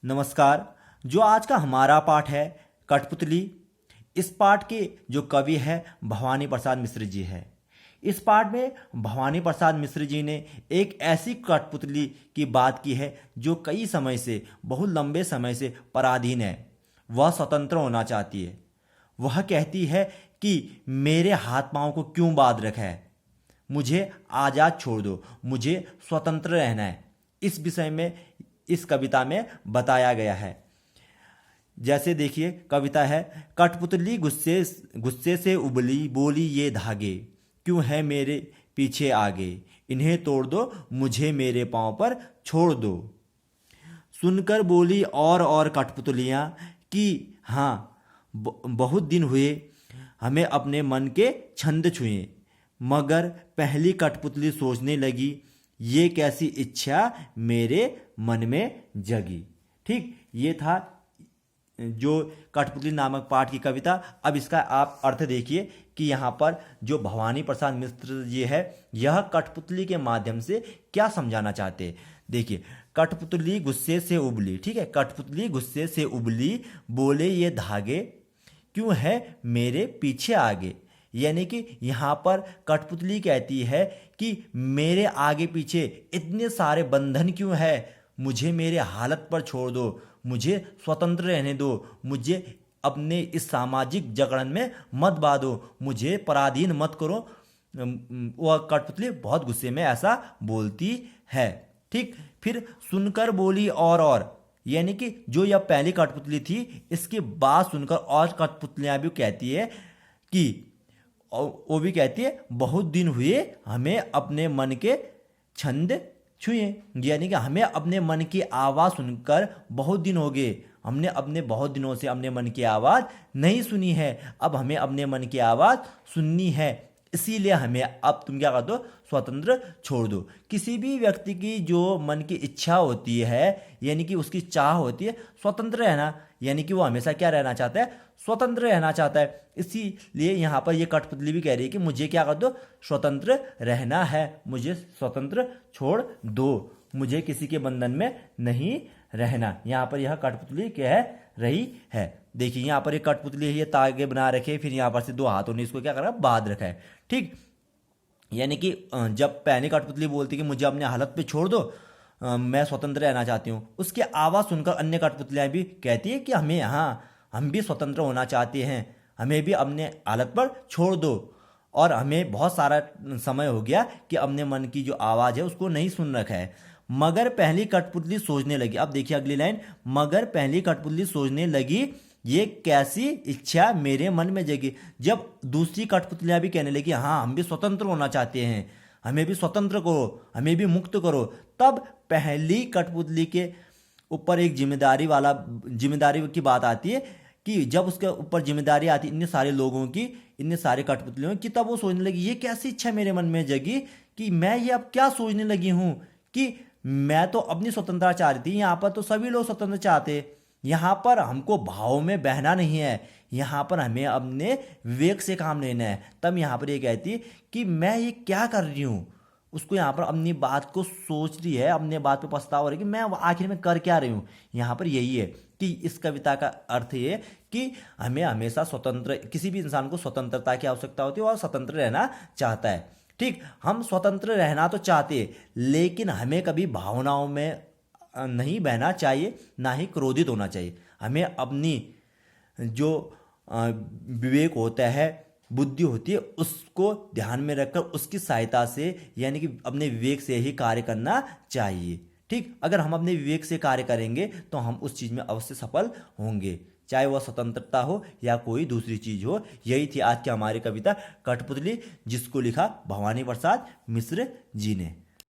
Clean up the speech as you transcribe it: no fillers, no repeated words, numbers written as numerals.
नमस्कार। जो आज का हमारा पाठ है कठपुतली, इस पाठ के जो कवि है भवानी प्रसाद मिश्र जी है। इस पाठ में भवानी प्रसाद मिश्र जी ने एक ऐसी कठपुतली की बात की है जो कई समय से, बहुत लंबे समय से पराधीन है। वह स्वतंत्र होना चाहती है। वह कहती है कि मेरे हाथ पांव को क्यों बांध रखा है, मुझे आज़ाद छोड़ दो, मुझे स्वतंत्र रहना है। इस विषय में इस कविता में बताया गया है। जैसे देखिए कविता है, कठपुतली गुस्से गुस्से से उबली, बोली ये धागे क्यों है मेरे पीछे आगे, इन्हें तोड़ दो, मुझे मेरे पांव पर छोड़ दो। सुनकर बोली और कठपुतलियाँ कि हाँ, बहुत दिन हुए हमें अपने मन के छंद छुए। मगर पहली कठपुतली सोचने लगी, ये कैसी इच्छा मेरे मन में जगी। ठीक, ये था जो कठपुतली नामक पाठ की कविता। अब इसका आप अर्थ देखिए कि यहाँ पर जो भवानी प्रसाद मिश्र जी है, यह कठपुतली के माध्यम से क्या समझाना चाहते हैं। देखिए, कठपुतली गुस्से से उबली, ठीक है, कठपुतली गुस्से से उबली, बोले ये धागे क्यों है मेरे पीछे आगे। यानी कि यहाँ पर कठपुतली कहती है कि मेरे आगे पीछे इतने सारे बंधन क्यों है, मुझे मेरे हालत पर छोड़ दो, मुझे स्वतंत्र रहने दो, मुझे अपने इस सामाजिक जकड़न में मत बांधो, मुझे पराधीन मत करो। वह कठपुतली बहुत गुस्से में ऐसा बोलती है। ठीक, फिर सुनकर बोली और यानी कि जो यह पहली कठपुतली थी, इसके बाद सुनकर और कठपुतलियां भी कहती है कि, और वो भी कहती है, बहुत दिन हुए हमें अपने मन के छंद छुए। यानी कि हमें अपने मन की आवाज़ सुनकर बहुत दिन हो गए, हमने अपने बहुत दिनों से अपने मन की आवाज़ नहीं सुनी है। अब हमें अपने मन की आवाज़ सुननी है, इसीलिए हमें अब तुम क्या कर दो, स्वतंत्र छोड़ दो। किसी भी व्यक्ति की जो मन की इच्छा होती है, यानी कि उसकी चाह होती है स्वतंत्र रहना, यानी कि वो हमेशा क्या रहना चाहता है, स्वतंत्र रहना चाहता है। इसीलिए यहाँ पर ये कठपुतली भी कह रही है कि मुझे क्या कर दो, स्वतंत्र रहना है, मुझे स्वतंत्र छोड़ दो, मुझे किसी के बंधन में नहीं रहना। यहाँ पर यह कठपुतली कह रही है। देखिए यहाँ पर एक कठपुतली है, ये तागे बना रखे, फिर यहाँ पर से दो हाथों ने इसको क्या करा, बांध रखा है। ठीक, यानी कि जब पहली कठपुतली बोलती कि मुझे अपने हालत पे छोड़ दो, मैं स्वतंत्र रहना चाहती हूँ, उसकी आवाज़ सुनकर अन्य कठपुतलियाँ भी कहती है कि हमें, यहाँ हम भी स्वतंत्र होना चाहते हैं, हमें भी अपने हालत पर छोड़ दो, और हमें बहुत सारा समय हो गया कि अपने मन की जो आवाज़ है उसको नहीं सुन रखा है। मगर पहली कठपुतली सोचने लगी, अब देखिए अगली लाइन, मगर पहली कठपुतली सोचने लगी, ये कैसी इच्छा मेरे मन में जगी। जब दूसरी कठपुतलियां भी कहने लगी हाँ हम भी स्वतंत्र होना चाहते हैं, हमें भी स्वतंत्र करो, हमें भी मुक्त करो, तब पहली कठपुतली के ऊपर एक जिम्मेदारी की बात आती है कि जब उसके ऊपर जिम्मेदारी आती है इतने सारे लोगों की, इतने सारे कठपुतलियों की, तब वो सोचने लगी ये कैसी इच्छा मेरे मन में जगी कि मैं ये अब क्या सोचने लगी हूँ कि मैं तो अपनी स्वतंत्रता चाह रही थी, यहाँ पर तो सभी लोग स्वतंत्र चाहते, यहाँ पर हमको भाव में बहना नहीं है, यहाँ पर हमें अपने विवेक से काम लेना है। तब यहाँ पर ये कहती है कि मैं ये क्या कर रही हूँ, उसको यहाँ पर अपनी बात को सोच रही है, अपने बात पे पछतावा हो रही है कि मैं आखिर में कर क्या रही हूँ। यहाँ पर यही है कि इस कविता का अर्थ ये कि हमें हमेशा स्वतंत्र, किसी भी इंसान को स्वतंत्रता की आवश्यकता होती है और स्वतंत्र रहना चाहता है। ठीक, हम स्वतंत्र रहना तो चाहते हैं, लेकिन हमें कभी भावनाओं में नहीं बहना चाहिए, ना ही क्रोधित होना चाहिए। हमें अपनी जो विवेक होता है, बुद्धि होती है, उसको ध्यान में रखकर उसकी सहायता से, यानी कि अपने विवेक से ही कार्य करना चाहिए। ठीक, अगर हम अपने विवेक से कार्य करेंगे तो हम उस चीज़ में अवश्य सफल होंगे, चाहे वह स्वतंत्रता हो या कोई दूसरी चीज़ हो। यही थी आज की हमारी कविता कठपुतली, जिसको लिखा भवानी प्रसाद मिश्र जी ने।